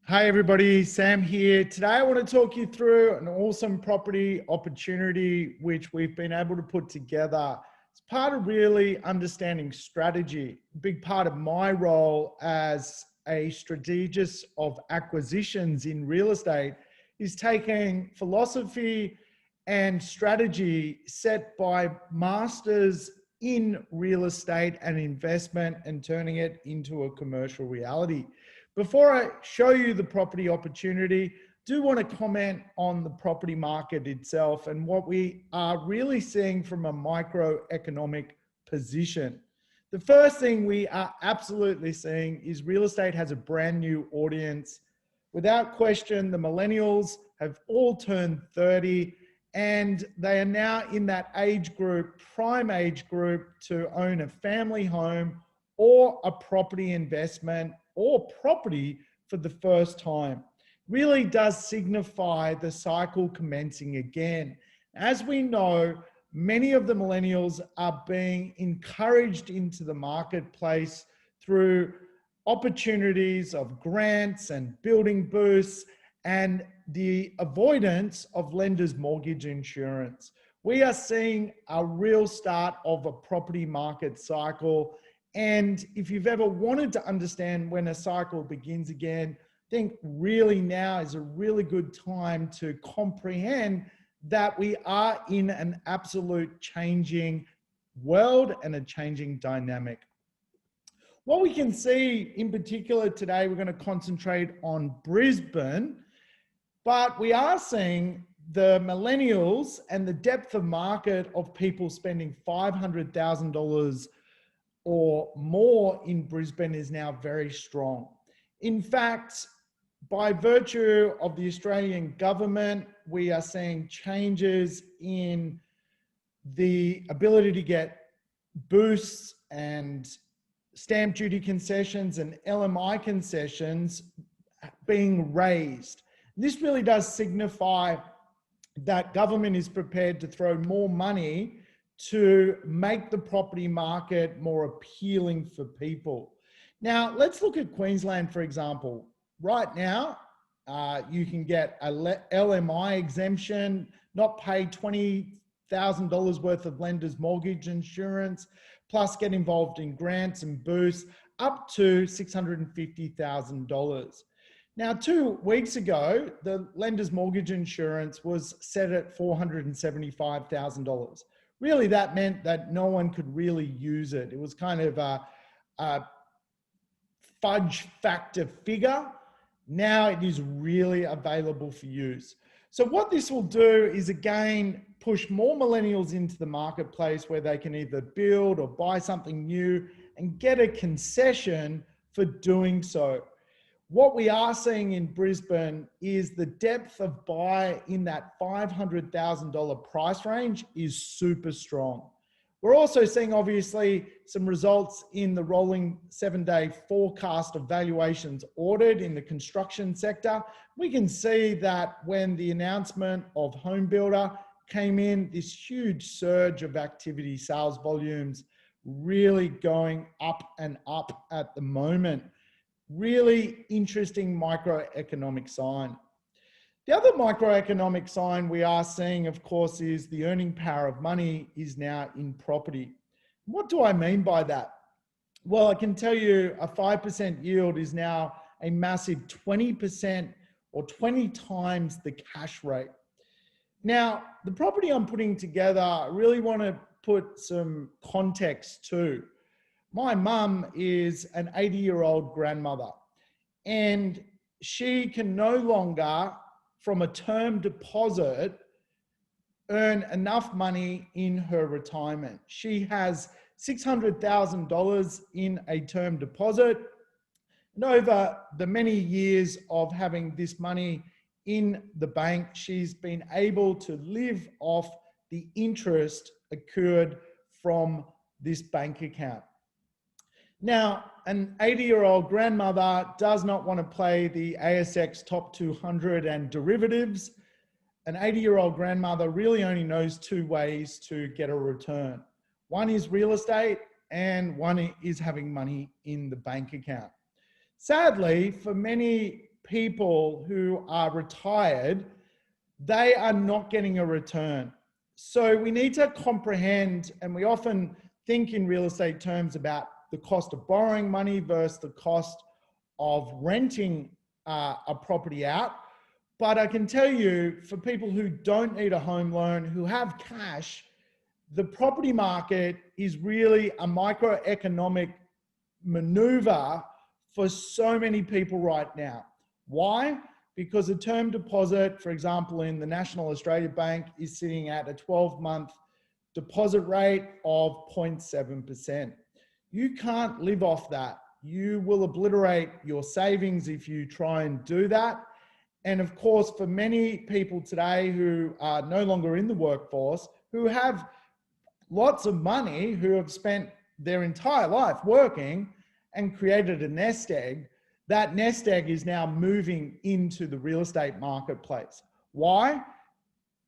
Hi everybody, Sam here. Today I want to talk you through an awesome property opportunity which we've been able to put together. It's part of really understanding strategy. A big part of my role as a strategist of acquisitions in real estate is taking philosophy and strategy set by masters in real estate and investment and turning it into a commercial reality. Before I show you the property opportunity, do want to comment on the property market itself and what we are really seeing from a microeconomic position. The first thing we are absolutely seeing is real estate has a brand new audience. Without question, the millennials have all turned 30 and they are now in that age group, prime age group, to own a family home or a property investment or property for the first time. Really does signify the cycle commencing again. As we know, many of the millennials are being encouraged into the marketplace through opportunities of grants and building boosts and the avoidance of lenders' mortgage insurance. We are seeing a real start of a property market cycle. And if you've ever wanted to understand when a cycle begins again, I think really now is a really good time to comprehend that we are in an absolute changing world and a changing dynamic. What we can see in particular today, we're going to concentrate on Brisbane, but we are seeing the millennials and the depth of market of people spending $500,000 or more in Brisbane is now very strong. In fact, by virtue of the Australian government, we are seeing changes in the ability to get boosts and stamp duty concessions and LMI concessions being raised. This really does signify that government is prepared to throw more money to make the property market more appealing for people. Now, let's look at Queensland, for example. Right now, you can get a LMI exemption, not pay $20,000 worth of lender's mortgage insurance, plus get involved in grants and boosts up to $650,000. Now, 2 weeks ago, the lender's mortgage insurance was set at $475,000. Really, that meant that no one could really use it. It was kind of a fudge factor figure. Now it is really available for use. So what this will do is, again, push more millennials into the marketplace where they can either build or buy something new and get a concession for doing so. What we are seeing in Brisbane is the depth of buy in that $500,000 price range is super strong. We're also seeing, obviously, some results in the rolling 7-day forecast of valuations ordered in the construction sector. We can see that when the announcement of Home Builder came in, this huge surge of activity, sales volumes really going up and up at the moment. Really interesting microeconomic sign. The other microeconomic sign we are seeing, of course, is the earning power of money is now in property. What do I mean by that? Well, I can tell you a 5% yield is now a massive 20% or 20 times the cash rate. Now, the property I'm putting together, I really want to put some context to. My mum is an 80-year-old grandmother, and she can no longer, from a term deposit, earn enough money in her retirement. She has $600,000 in a term deposit, and over the many years of having this money in the bank, she's been able to live off the interest accrued from this bank account. Now, an 80-year-old grandmother does not want to play the ASX top 200 and derivatives. An 80-year-old grandmother really only knows 2 ways to get a return. One is real estate and one is having money in the bank account. Sadly, for many people who are retired, they are not getting a return. So we need to comprehend, and we often think in real estate terms about the cost of borrowing money versus the cost of renting a property out. But I can tell you, for people who don't need a home loan, who have cash, the property market is really a microeconomic maneuver for so many people right now. Why? Because a term deposit, for example, in the National Australia Bank is sitting at a 12-month deposit rate of 0.7%. You can't live off that. You will obliterate your savings if you try and do that. And of course, for many people today who are no longer in the workforce, who have lots of money, who have spent their entire life working and created a nest egg, that nest egg is now moving into the real estate marketplace. Why?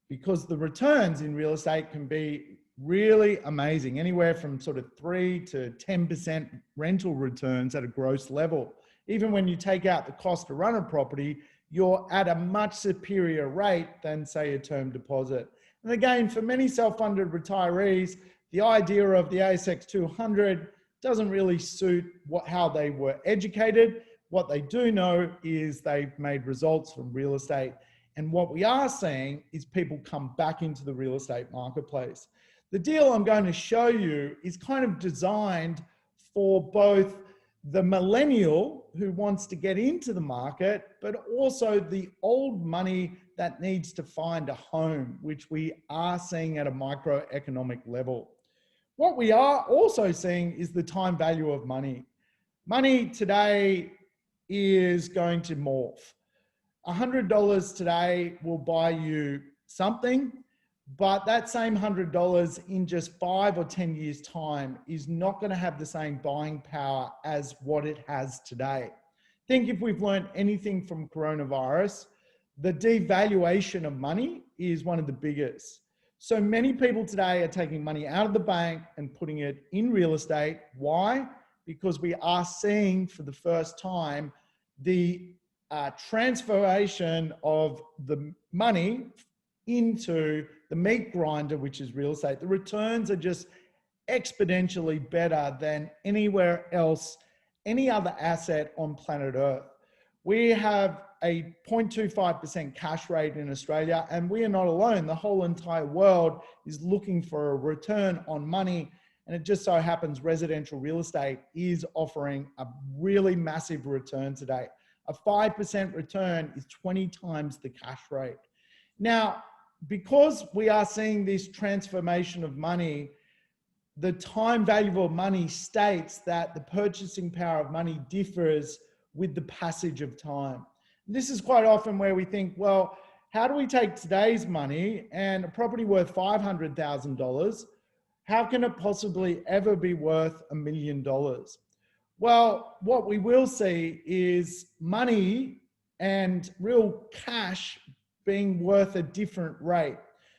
Because the returns in real estate can be really amazing, anywhere from sort of 3 to 10% rental returns at a gross level. Even when you take out the cost to run a property, you're at a much superior rate than, say, a term deposit. And again, for many self-funded retirees, the idea of the ASX 200 doesn't really suit how they were educated. What they do know is they've made results from real estate. And what we are seeing is people come back into the real estate marketplace. The deal I'm going to show you is kind of designed for both the millennial who wants to get into the market, but also the old money that needs to find a home, which we are seeing at a microeconomic level. What we are also seeing is the time value of money. Money today is going to morph. $100 today will buy you something, but that same $100 in just 5 or 10 years' time is not going to have the same buying power as what it has today. I think if we've learned anything from coronavirus, the devaluation of money is one of the biggest. So many people today are taking money out of the bank and putting it in real estate. Why? Because we are seeing for the first time the transformation of the money into the meat grinder, which is real estate. The returns are just exponentially better than anywhere else, any other asset on planet Earth. We have a 0.25% cash rate in Australia, and we are not alone. The whole entire world is looking for a return on money. And it just so happens residential real estate is offering a really massive return today. A 5% return is 20 times the cash rate. Now, because we are seeing this transformation of money, the time value of money states that the purchasing power of money differs with the passage of time. This is quite often where we think, well, how do we take today's money and a property worth $500,000, how can it possibly ever be worth $1 million? Well, what we will see is money and real cash being worth a different rate.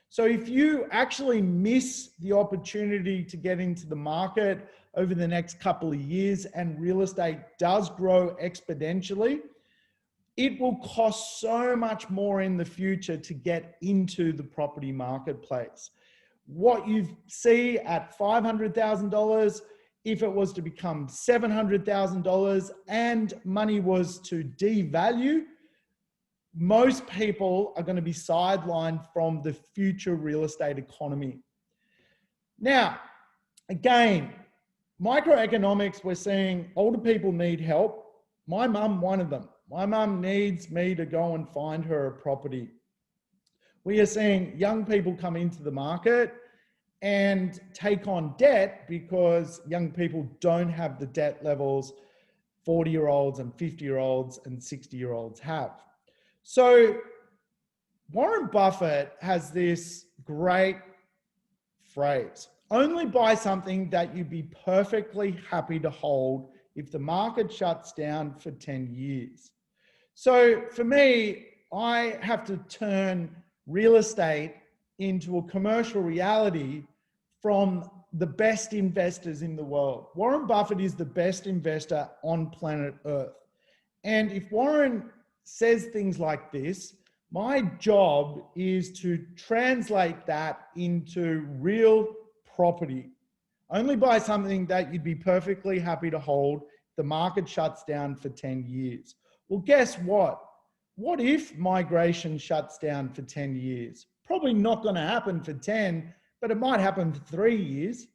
So if you actually miss the opportunity to get into the market over the next couple of years and real estate does grow exponentially, it will cost so much more in the future to get into the property marketplace. What you see at $500,000, if it was to become $700,000 and money was to devalue, most people are going to be sidelined from the future real estate economy. Now, again, microeconomics, we're seeing older people need help. My mum, one of them. My mum needs me to go and find her a property. We are seeing young people come into the market and take on debt because young people don't have the debt levels 40-year-olds and 50-year-olds and 60-year-olds have. So Warren Buffett has this great phrase: only buy something that you'd be perfectly happy to hold if the market shuts down for 10 years. So for me, I have to turn real estate into a commercial reality from the best investors in the world. Warren Buffett is the best investor on planet Earth. And if Warren says things like this. My job is to translate that into real property. Only buy something that you'd be perfectly happy to hold if the market shuts down for 10 years. Well, guess what? What if migration shuts down for 10 years? Probably not going to happen for 10, but it might happen for 3 years.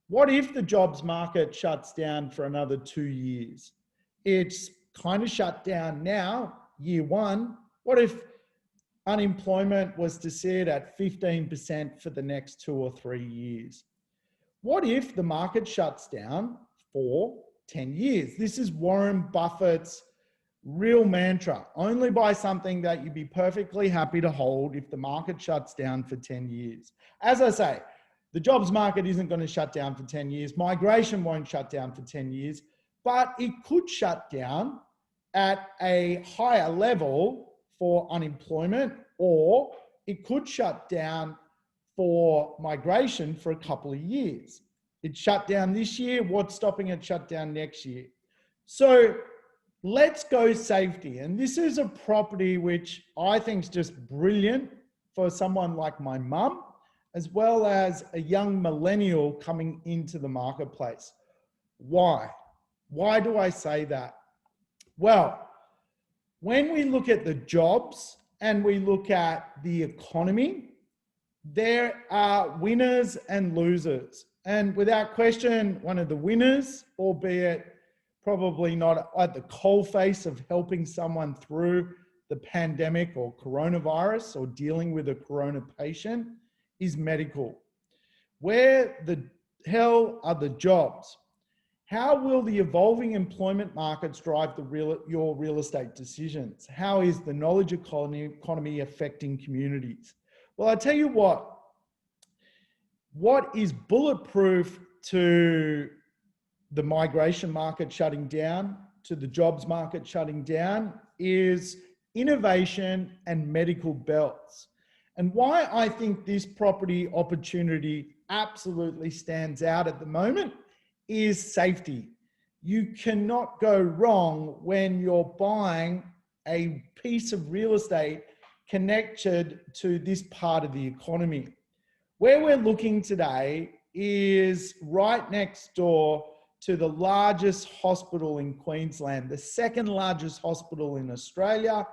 What if the jobs market shuts down for another 2 years? It's kind of shut down now, year one. What if unemployment was to sit at 15% for the next 2 or 3 years? What if the market shuts down for 10 years? This is Warren Buffett's real mantra. Only buy something that you'd be perfectly happy to hold if the market shuts down for 10 years. As I say, the jobs market isn't going to shut down for 10 years. Migration won't shut down for 10 years, but it could shut down at a higher level for unemployment, or it could shut down for migration for a couple of years. It shut down this year. What's stopping it shut down next year? So let's go safety. And this is a property which I think is just brilliant for someone like my mum, as well as a young millennial coming into the marketplace. Why? Why do I say that? Well, when we look at the jobs and we look at the economy, there are winners and losers. And without question, one of the winners, albeit probably not at the coalface of helping someone through the pandemic or coronavirus or dealing with a corona patient, is medical. Where the hell are the jobs? How will the evolving employment markets drive your real estate decisions? How is the knowledge economy affecting communities? Well, I tell you what is bulletproof to the migration market shutting down, to the jobs market shutting down, is innovation and medical belts. And why I think this property opportunity absolutely stands out at the moment is safety. You cannot go wrong when you're buying a piece of real estate connected to this part of the economy. Where we're looking today is right next door to the largest hospital in Queensland, the second largest hospital in Australia.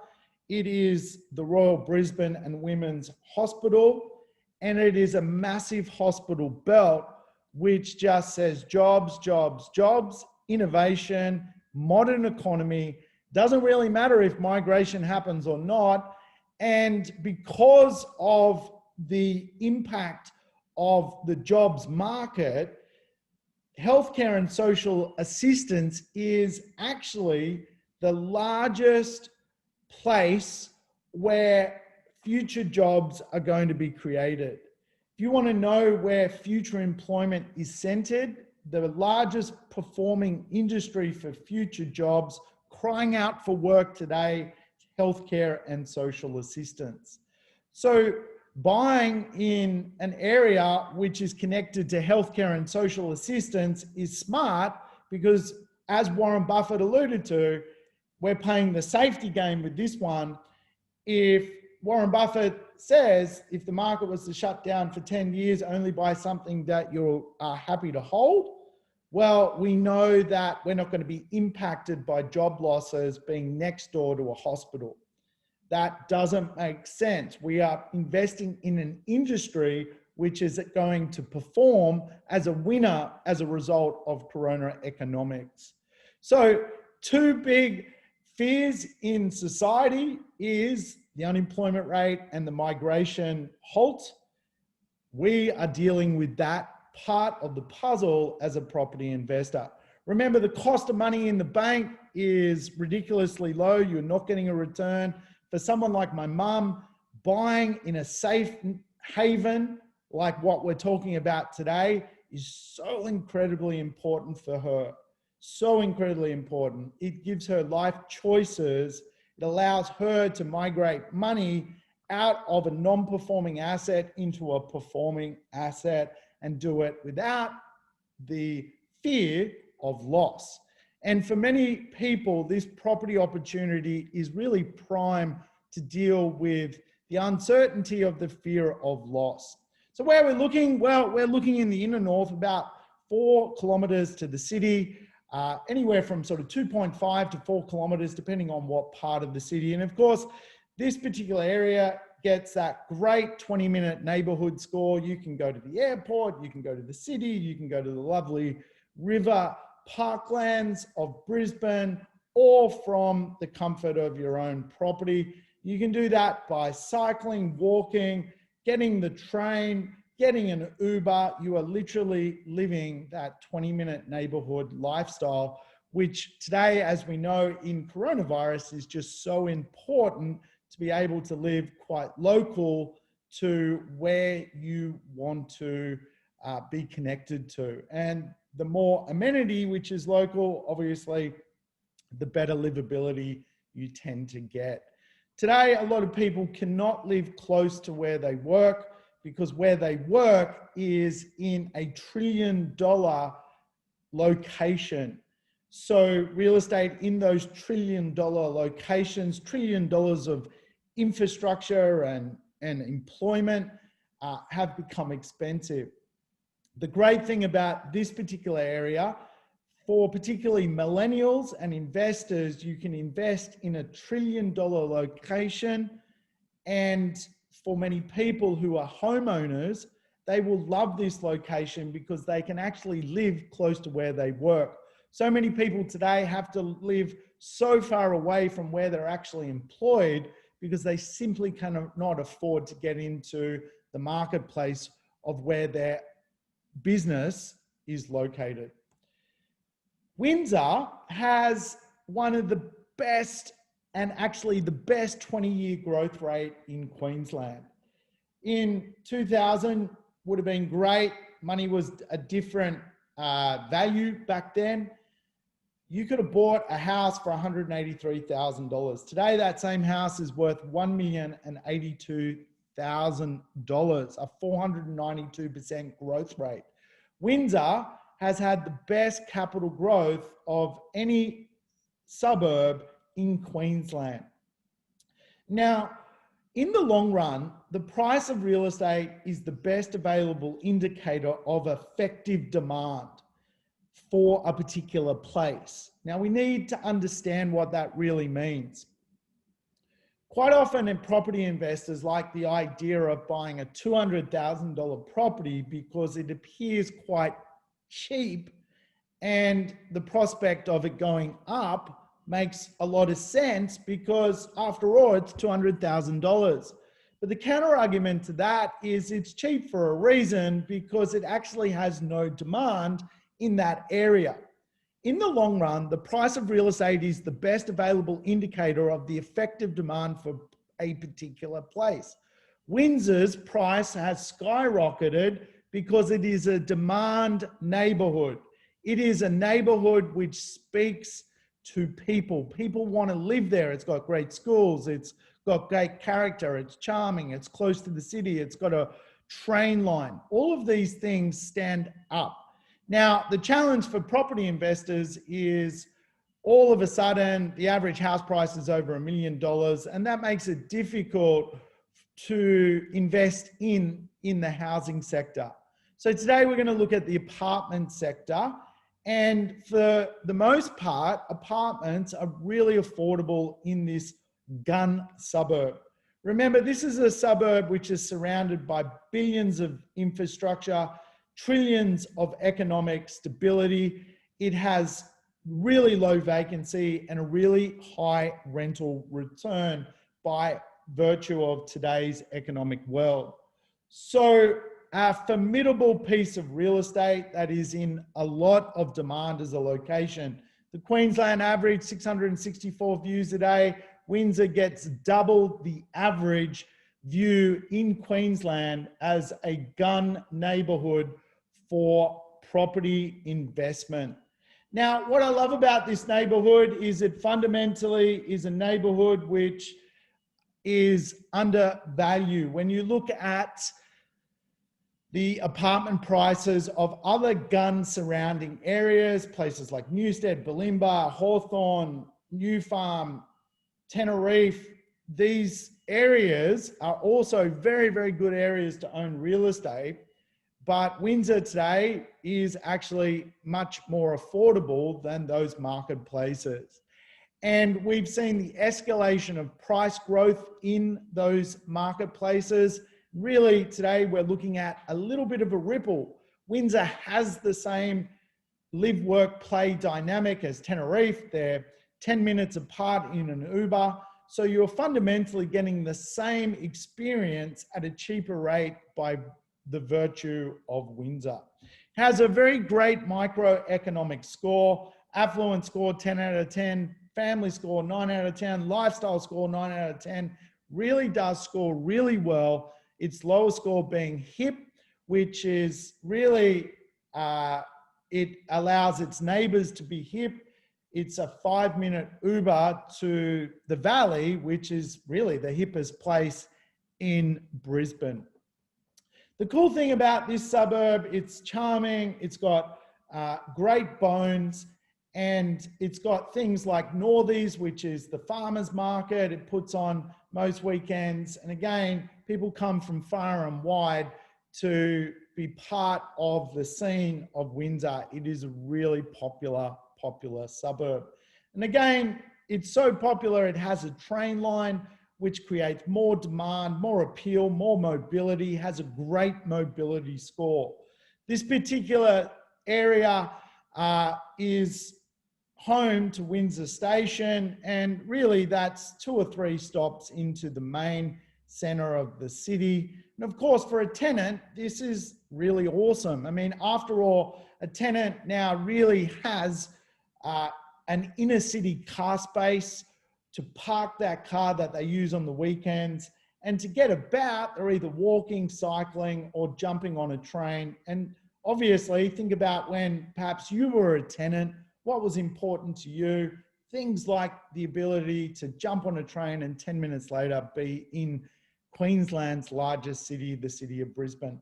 It is the Royal Brisbane and Women's Hospital, and it is a massive hospital belt which just says jobs, jobs, jobs, innovation, modern economy. Doesn't really matter if migration happens or not. And because of the impact of the jobs market, healthcare and social assistance is actually the largest place where future jobs are going to be created. If you want to know where future employment is centered, the largest performing industry for future jobs crying out for work today, healthcare and social assistance. So buying in an area which is connected to healthcare and social assistance is smart because, as Warren Buffett alluded to, we're playing the safety game with this one. If Warren Buffett says, if the market was to shut down for 10 years, only buy something that you're happy to hold, well, we know that we're not going to be impacted by job losses being next door to a hospital. That doesn't make sense. We are investing in an industry which is going to perform as a winner as a result of corona economics. So two big fears in society is the unemployment rate and the migration halt. We are dealing with that part of the puzzle as a property investor. Remember, the cost of money in the bank is ridiculously low. You're not getting a return. For someone like my mum, buying in a safe haven like what we're talking about today is so incredibly important for her. So incredibly important. It gives her life choices. It allows her to migrate money out of a non-performing asset into a performing asset and do it without the fear of loss. And for many people, this property opportunity is really prime to deal with the uncertainty of the fear of loss. So where we're looking, well, we're looking in the inner north, about 4 kilometers to the city, anywhere from sort of 2.5 to 4 kilometers, depending on what part of the city. And of course, this particular area gets that great 20-minute neighborhood score. You can go to the airport, you can go to the city, you can go to the lovely river parklands of Brisbane, or from the comfort of your own property. You can do that by cycling, walking, getting the train, getting an Uber. You are literally living that 20-minute neighborhood lifestyle, which today, as we know in coronavirus, is just so important to be able to live quite local to where you want to be connected to. And the more amenity, which is local, obviously, the better livability you tend to get. Today, a lot of people cannot live close to where they work because where they work is in $1 trillion location. So real estate in those $1 trillion locations, $1 trillion of infrastructure and employment have become expensive. The great thing about this particular area, for particularly millennials and investors, you can invest in $1 trillion location. And for many people who are homeowners, they will love this location because they can actually live close to where they work. So many people today have to live so far away from where they're actually employed because they simply cannot afford to get into the marketplace of where their business is located. Windsor has one of the best, and actually the best 20-year growth rate in Queensland. In 2000 would have been great. Money was a different value back then. You could have bought a house for $183,000. Today, that same house is worth $1,082,000, a 492% growth rate. Windsor has had the best capital growth of any suburb in Queensland. Now, in the long run, the price of real estate is the best available indicator of effective demand for a particular place. Now, we need to understand what that really means. Quite often, property investors like the idea of buying a $200,000 property because it appears quite cheap, and the prospect of it going up makes a lot of sense because, after all, it's $200,000. But the counter argument to that is it's cheap for a reason, because it actually has no demand in that area. In the long run, the price of real estate is the best available indicator of the effective demand for a particular place. Windsor's price has skyrocketed because it is a demand neighborhood. It is a neighborhood which speaks to people. People want to live there. It's got great schools. It's got great character. It's charming. It's close to the city. It's got a train line. All of these things stand up. Now, the challenge for property investors is all of a sudden the average house price is over $1 million, and that makes it difficult to invest in the housing sector. So today we're going to look at the apartment sector, and for the most part, apartments are really affordable in this gun suburb. Remember, this is a suburb which is surrounded by billions of infrastructure, trillions of economic stability. It has really low vacancy and a really high rental return by virtue of today's economic world. So a formidable piece of real estate that is in a lot of demand as a location. The Queensland average, 664 views a day. Windsor gets double the average view in Queensland as a gun neighborhood for property investment. Now, what I love about this neighborhood is it fundamentally is a neighborhood which is undervalued. When you look at the apartment prices of other gun surrounding areas, places like Newstead, Bulimba, Hawthorne, New Farm, Tenerife. These areas are also very, very good areas to own real estate. But Windsor today is actually much more affordable than those marketplaces. And we've seen the escalation of price growth in those marketplaces. Really, today we're looking at a little bit of a ripple. Windsor has the same live, work, play dynamic as Tenerife. They're 10 minutes apart in an Uber. So you're fundamentally getting the same experience at a cheaper rate by the virtue of Windsor. It has a very great microeconomic score, affluent score 10 out of 10, family score 9 out of 10, lifestyle score 9 out of 10, really does score really well. Its lowest score being hip, which is really, it allows its neighbors to be hip. It's a 5-minute Uber to the Valley, which is really the hippest place in Brisbane. The cool thing about this suburb, it's charming, it's got great bones, and it's got things like Northies, which is the farmers market. It puts on most weekends. And again, people come from far and wide to be part of the scene of Windsor. It is a really popular suburb. And again, it's so popular, it has a train line, which creates more demand, more appeal, more mobility, has a great mobility score. This particular area is home to Windsor Station, and really that's 2 or 3 stops into the main center of the city. And of course, for a tenant, this is really awesome. I mean, after all, a tenant now really has an inner city car space to park that car that they use on the weekends, and to get about, they're either walking, cycling, or jumping on a train. And obviously, think about when perhaps you were a tenant, what was important to you, things like the ability to jump on a train and 10 minutes later be in Queensland's largest city, the city of Brisbane.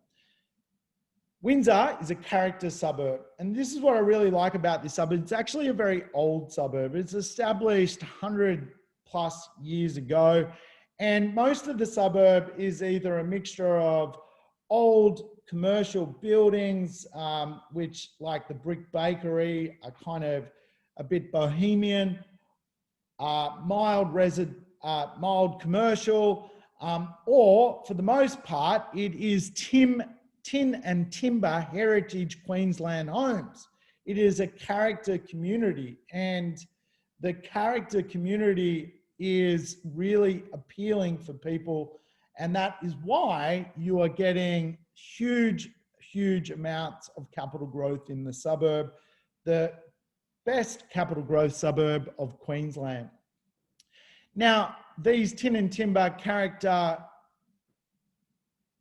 Windsor is a character suburb, and this is what I really like about this suburb. It's actually a very old suburb. It's established 100 plus years ago, and most of the suburb is either a mixture of old commercial buildings, which, like the Brick Bakery, are kind of a bit bohemian, mild commercial, or for the most part, it is tin and timber heritage Queensland homes. It is a character community, and the character community is really appealing for people. And that is why you are getting huge amounts of capital growth in the suburb, the best capital growth suburb of Queensland. Now, these tin and timber character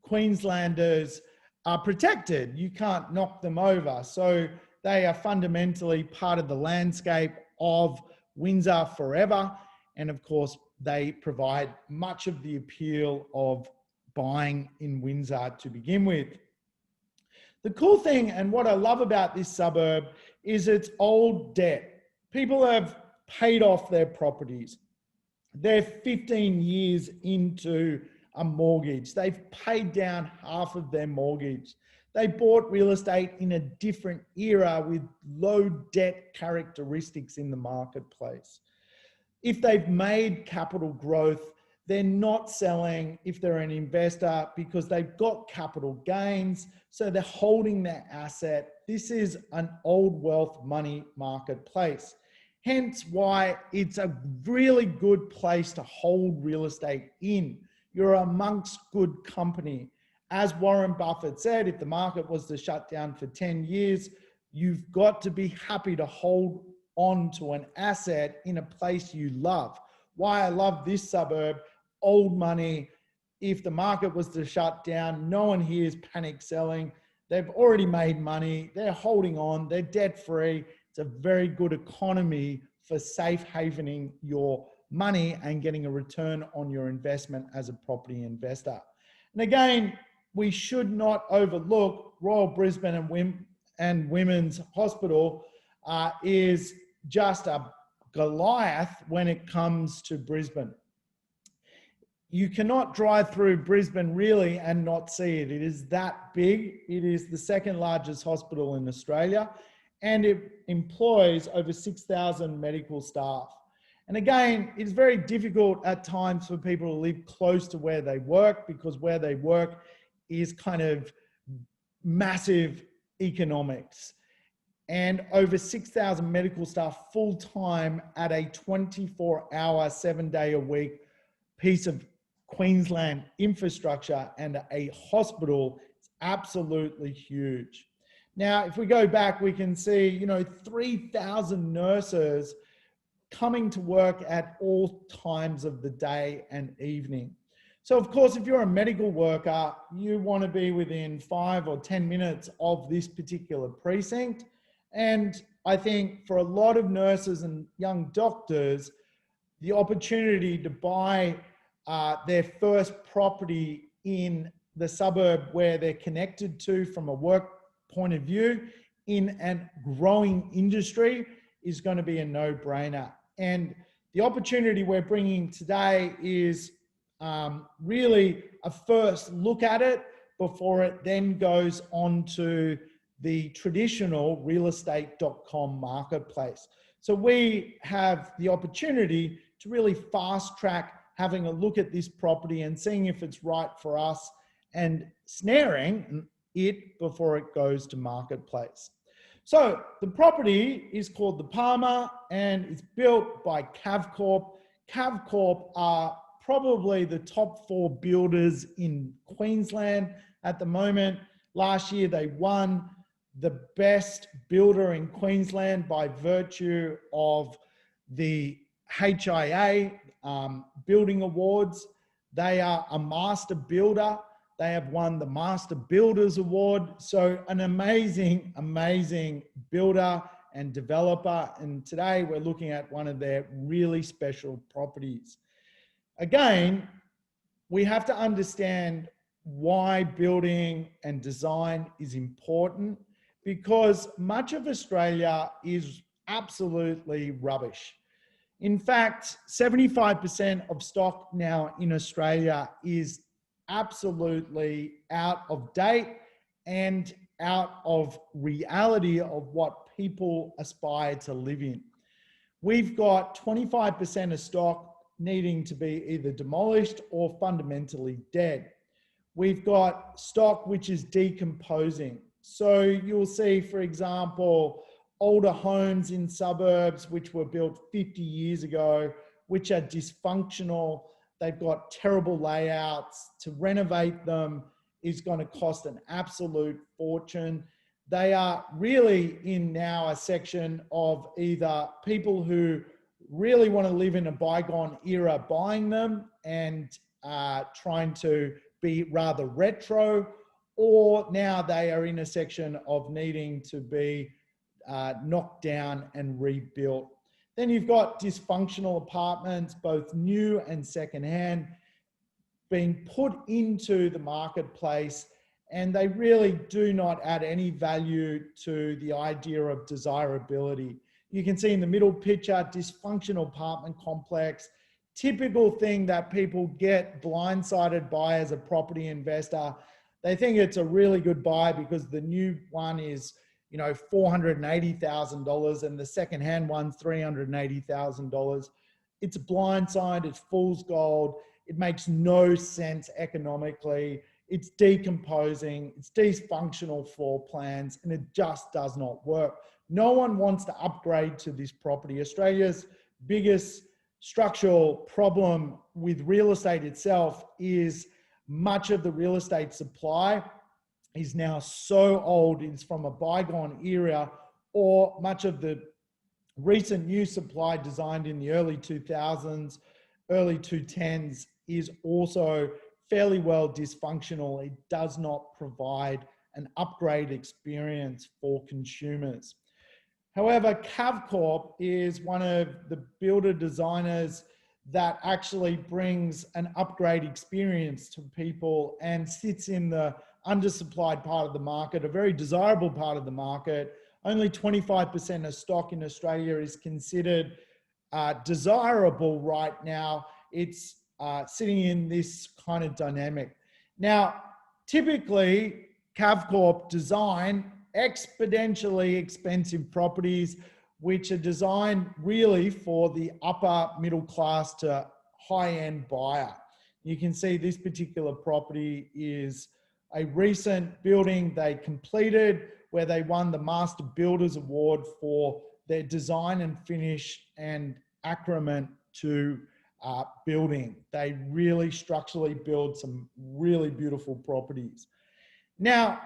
Queenslanders are protected. You can't knock them over. So they are fundamentally part of the landscape of Windsor forever. And of course, they provide much of the appeal of buying in Windsor to begin with. The cool thing, and what I love about this suburb, is its old debt. People have paid off their properties. They're 15 years into a mortgage. They've paid down half of their mortgage. They bought real estate in a different era with low debt characteristics in the marketplace. If they've made capital growth, they're not selling if they're an investor because they've got capital gains, so they're holding their asset. This is an old wealth money marketplace. Hence why it's a really good place to hold real estate in. You're amongst good company. As Warren Buffett said, if the market was to shut down for 10 years, you've got to be happy to hold on to an asset in a place you love. Why I love this suburb, old money. If the market was to shut down, no one here is panic selling. They've already made money. They're holding on. They're debt free. It's a very good economy for safe havening your money and getting a return on your investment as a property investor. And again, we should not overlook Royal Brisbane and Women's Hospital is just a Goliath when it comes to Brisbane. You cannot drive through Brisbane really and not see it. It is that big. It is the second largest hospital in Australia, and it employs over 6,000 medical staff. And again, it's very difficult at times for people to live close to where they work, because where they work is kind of massive economics. And over 6,000 medical staff full-time at a 24-hour, 7-day-a-week piece of Queensland infrastructure and a hospital. It's absolutely huge. Now, if we go back, we can see, 3,000 nurses coming to work at all times of the day and evening. So of course, if you're a medical worker, you want to be within 5 or 10 minutes of this particular precinct. And I think for a lot of nurses and young doctors, the opportunity to buy their first property in the suburb where they're connected to from a work point of view in a growing industry is going to be a no-brainer. And the opportunity we're bringing today is really a first look at it before it then goes on to the traditional realestate.com marketplace. So we have the opportunity to really fast track having a look at this property and seeing if it's right for us and snaring it before it goes to marketplace. So the property is called The Palmer and it's built by Cavcorp. Cavcorp are probably the top 4 builders in Queensland at the moment. Last year they won the best builder in Queensland by virtue of the HIA building awards. They are a master builder. They have won the Master Builders Award. So an amazing, amazing builder and developer. And today we're looking at one of their really special properties. Again, we have to understand why building and design is important, because much of Australia is absolutely rubbish. In fact, 75% of stock now in Australia is absolutely out of date and out of reality of what people aspire to live in. We've got 25% of stock needing to be either demolished or fundamentally dead. We've got stock which is decomposing. So you'll see, for example, older homes in suburbs which were built 50 years ago, which are dysfunctional. They've got terrible layouts. To renovate them is going to cost an absolute fortune. They are really in now a section of either people who really want to live in a bygone era buying them and trying to be rather retro, or now they are in a section of needing to be knocked down and rebuilt. Then you've got dysfunctional apartments, both new and secondhand, being put into the marketplace, and they really do not add any value to the idea of desirability. You can see in the middle picture, dysfunctional apartment complex, typical thing that people get blindsided by as a property investor. They think it's a really good buy because the new one is, $480,000 and the secondhand one's $380,000. It's a blindside, it's fool's gold. It makes no sense economically. It's decomposing, it's dysfunctional floor plans, and it just does not work. No one wants to upgrade to this property. Australia's biggest structural problem with real estate itself is much of the real estate supply is now so old, it's from a bygone era, or much of the recent new supply designed in the early 2000s, early 2010s is also fairly well dysfunctional. It does not provide an upgrade experience for consumers. However, Cavcorp is one of the builder designers that actually brings an upgrade experience to people and sits in the undersupplied part of the market, a very desirable part of the market. Only 25% of stock in Australia is considered desirable right now. It's sitting in this kind of dynamic. Now, typically, Cavcorp design exponentially expensive properties which are designed really for the upper middle class to high-end buyer. You can see this particular property is a recent building they completed where they won the Master Builders Award for their design and finish and accurate to building. They really structurally build some really beautiful properties. Now,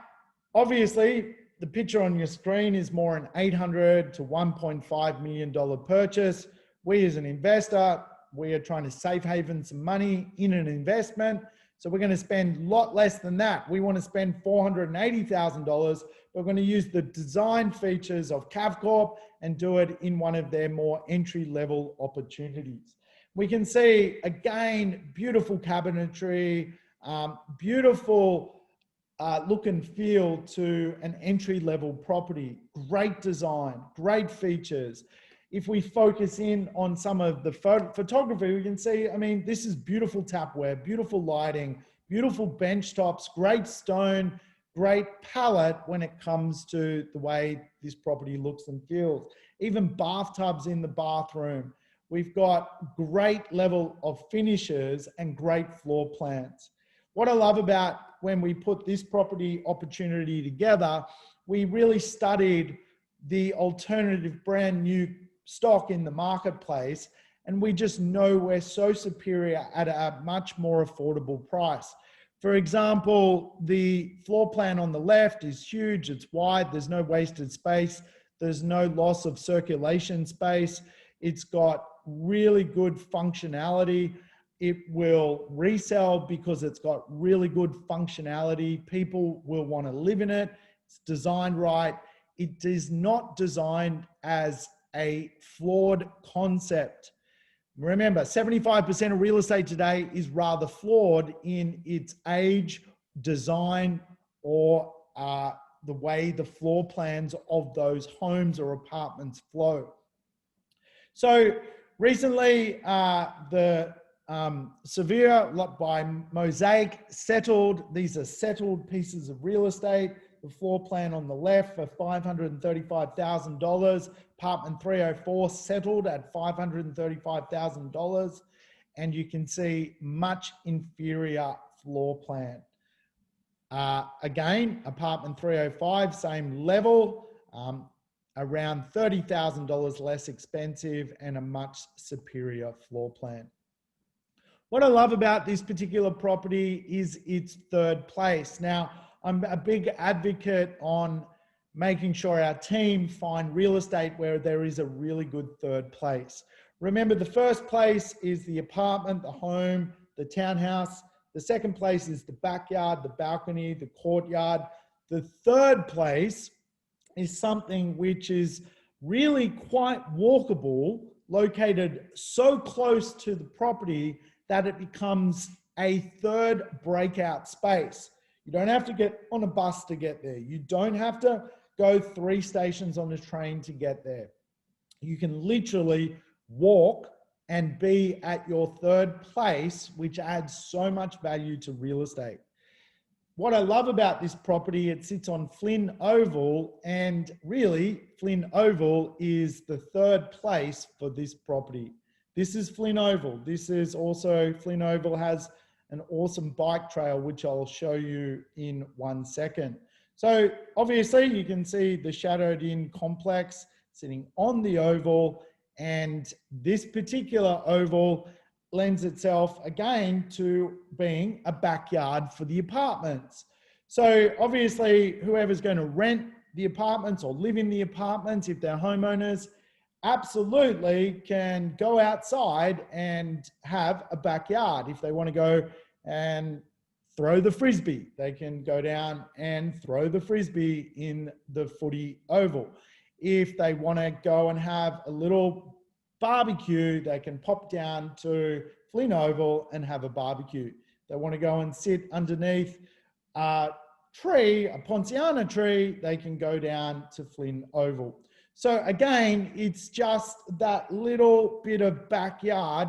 obviously, the picture on your screen is more an $800 to $1.5 million purchase. We as an investor, we are trying to safe haven some money in an investment. So we're going to spend a lot less than that. We want to spend $480,000. We're going to use the design features of Cavcorp and do it in one of their more entry-level opportunities. We can see, again, beautiful cabinetry, beautiful look and feel to an entry-level property. Great design, great features. If we focus in on some of the photography, we can see, I mean, this is beautiful tapware, beautiful lighting, beautiful bench tops, great stone, great palette when it comes to the way this property looks and feels. Even bathtubs in the bathroom. We've got great level of finishes and great floor plans. What I love about when we put this property opportunity together, we really studied the alternative brand new stock in the marketplace, and we just know we're so superior at a much more affordable price. For example, the floor plan on the left is huge, it's wide, there's no wasted space, there's no loss of circulation space, it's got really good functionality. It will resell because it's got really good functionality. People will want to live in it. It's designed right. It is not designed as a flawed concept. Remember, 75% of real estate today is rather flawed in its age, design, or the way the floor plans of those homes or apartments flow. So recently, the Severe by Mosaic settled. These are settled pieces of real estate. The floor plan on the left for $535,000. Apartment 304 settled at $535,000. And you can see much inferior floor plan. Again, apartment 305, same level, around $30,000 less expensive and a much superior floor plan. What I love about this particular property is its third place. Now, I'm a big advocate on making sure our team find real estate where there is a really good third place. Remember, the first place is the apartment, the home, the townhouse. The second place is the backyard, the balcony, the courtyard. The third place is something which is really quite walkable, located so close to the property that it becomes a third breakout space. You don't have to get on a bus to get there. You don't have to go 3 stations on a train to get there. You can literally walk and be at your third place, which adds so much value to real estate. What I love about this property, it sits on Flynn Oval, and really Flynn Oval is the third place for this property. This is Flynn Oval. This is also, Flynn Oval has an awesome bike trail, which I'll show you in 1 second. So obviously you can see the shadowed in complex sitting on the oval, and this particular oval lends itself again to being a backyard for the apartments. So obviously whoever's going to rent the apartments or live in the apartments, if they're homeowners, absolutely can go outside and have a backyard. If they want to go and throw the frisbee, they can go down and throw the frisbee in the footy oval. If they want to go and have a little barbecue, they can pop down to Flynn Oval and have a barbecue. They want to go and sit underneath a tree, a Ponciana tree, they can go down to Flynn Oval. So again, it's just that little bit of backyard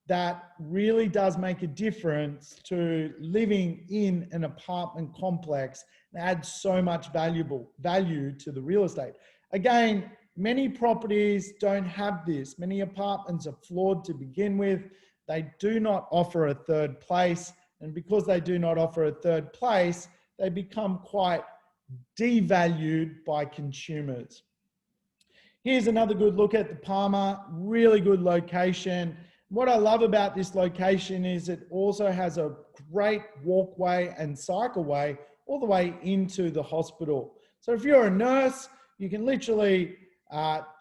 that really does make a difference to living in an apartment complex and adds so much value to the real estate. Again, many properties don't have this. Many apartments are flawed to begin with. They do not offer a third place. And because they do not offer a third place, they become quite devalued by consumers. Here's another good look at the Palmer, really good location. What I love about this location is it also has a great walkway and cycleway all the way into the hospital. So if you're a nurse, you can literally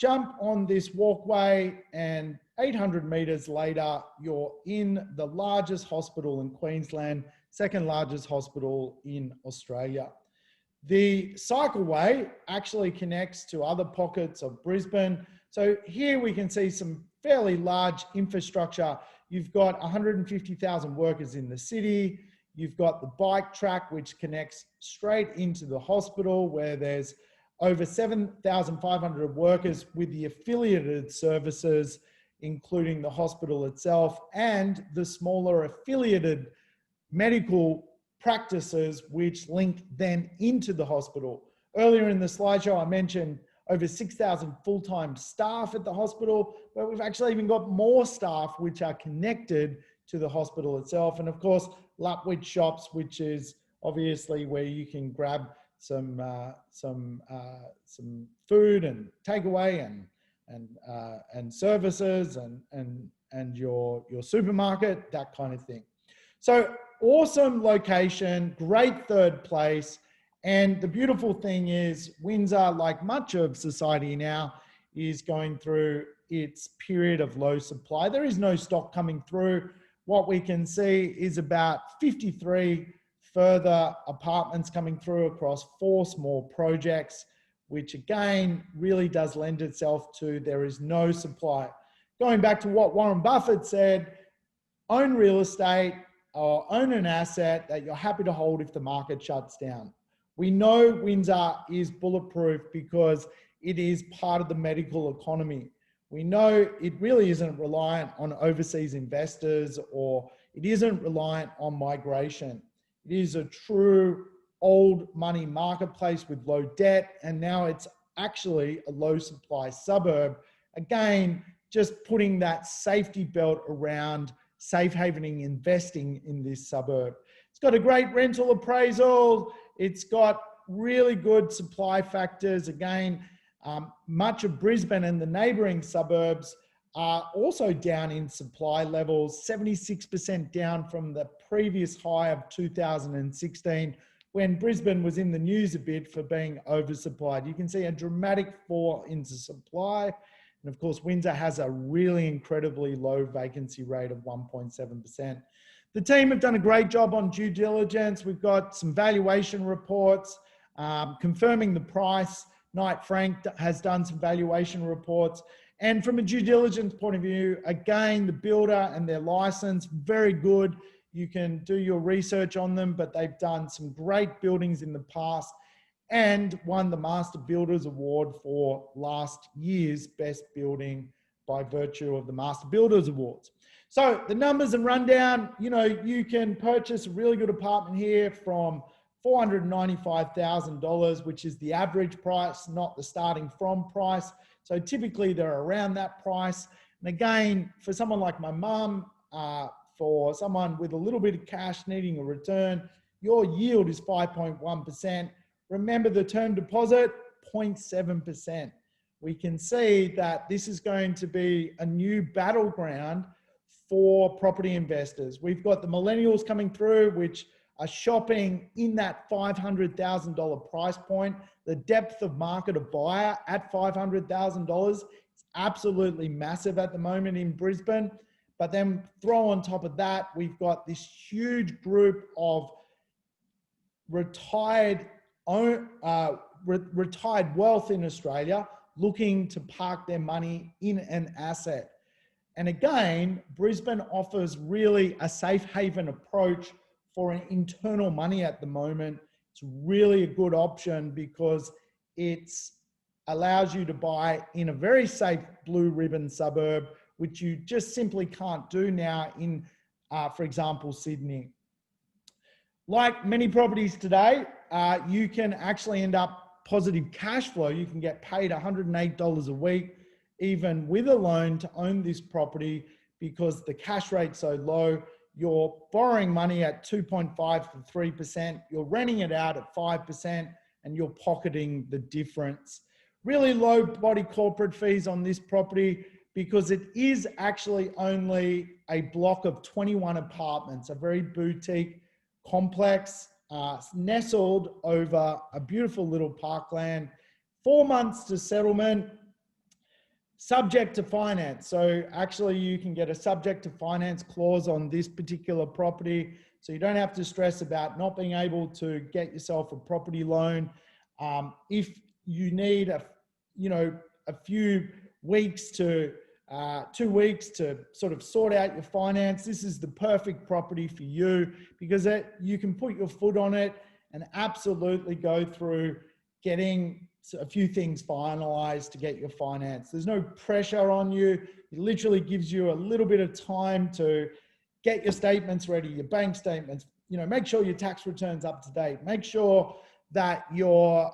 jump on this walkway and 800 meters later, you're in the largest hospital in Queensland, second largest hospital in Australia. The cycleway actually connects to other pockets of Brisbane. So here we can see some fairly large infrastructure. You've got 150,000 workers in the city. You've got the bike track, which connects straight into the hospital, where there's over 7,500 workers with the affiliated services, including the hospital itself and the smaller affiliated medical practices which link then into the hospital. Earlier in the slideshow, I mentioned over 6,000 full-time staff at the hospital, but we've actually even got more staff which are connected to the hospital itself. And of course, Lutwyche Shops, which is obviously where you can grab some food and takeaway and services and your supermarket, that kind of thing. So awesome location, great third place. And the beautiful thing is Windsor, like much of society now, is going through its period of low supply. There is no stock coming through. What we can see is about 53 further apartments coming through across 4 small projects, which again really does lend itself to there is no supply. Going back to what Warren Buffett said, own real estate or own an asset that you're happy to hold if the market shuts down. We know Windsor is bulletproof because it is part of the medical economy. We know it really isn't reliant on overseas investors, or it isn't reliant on migration. It is a true old money marketplace with low debt, and now it's actually a low supply suburb. Again, just putting that safety belt around safe havening investing in this suburb. It's got a great rental appraisal. It's got really good supply factors. Again, much of Brisbane and the neighboring suburbs are also down in supply levels, 76% down from the previous high of 2016, when Brisbane was in the news a bit for being oversupplied. You can see a dramatic fall into supply. And of course, Windsor has a really incredibly low vacancy rate of 1.7%. The team have done a great job on due diligence. We've got some valuation reports confirming the price. Knight Frank has done some valuation reports. And from a due diligence point of view, again, the builder and their license, very good. You can do your research on them, but they've done some great buildings in the past and won the Master Builders Award for last year's best building by virtue of the Master Builders Awards. So the numbers and rundown, you can purchase a really good apartment here from $495,000, which is the average price, not the starting from price. So typically they're around that price. And again, for someone like my mum, for someone with a little bit of cash needing a return, your yield is 5.1%. Remember the term deposit, 0.7%. We can see that this is going to be a new battleground for property investors. We've got the millennials coming through, which are shopping in that $500,000 price point. The depth of market of buyer at $500,000 is absolutely massive at the moment in Brisbane. But then throw on top of that, we've got this huge group of retired wealth in Australia looking to park their money in an asset. And again, Brisbane offers really a safe haven approach for an internal money at the moment. It's really a good option because it allows you to buy in a very safe blue ribbon suburb, which you just simply can't do now in, for example, Sydney. Like many properties today, you can actually end up positive cash flow. You can get paid $108 a week, even with a loan, to own this property because the cash rate's so low. You're borrowing money at 2.5 to 3%. You're renting it out at 5%, and you're pocketing the difference. Really low body corporate fees on this property because it is actually only a block of 21 apartments, a very boutique complex, nestled over a beautiful little parkland. 4 months to settlement, subject to finance. So actually you can get a subject to finance clause on this particular property. So you don't have to stress about not being able to get yourself a property loan. If you need a few weeks to 2 weeks to sort of sort out your finance, this is the perfect property for you because you can put your foot on it and absolutely go through getting a few things finalized to get your finance. There's no pressure on you. It literally gives you a little bit of time to get your statements ready, your bank statements, make sure your tax return's up to date, make sure that you're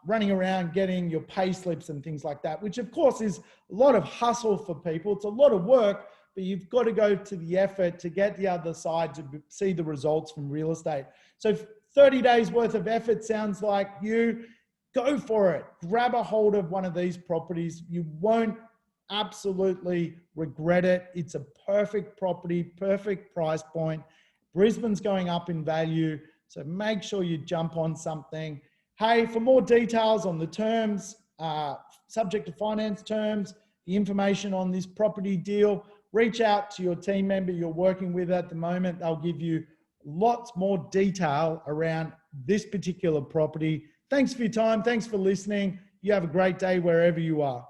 running around getting your pay slips and things like that, which of course is a lot of hustle for people. It's a lot of work, but you've got to go to the effort to get the other side to see the results from real estate. So 30 days worth of effort sounds like you, go for it. Grab a hold of one of these properties. You won't absolutely regret it. It's a perfect property, perfect price point. Brisbane's going up in value. So make sure you jump on something. Hey, for more details on the terms, subject to finance terms, the information on this property deal, reach out to your team member you're working with at the moment. They'll give you lots more detail around this particular property. Thanks for your time. Thanks for listening. You have a great day wherever you are.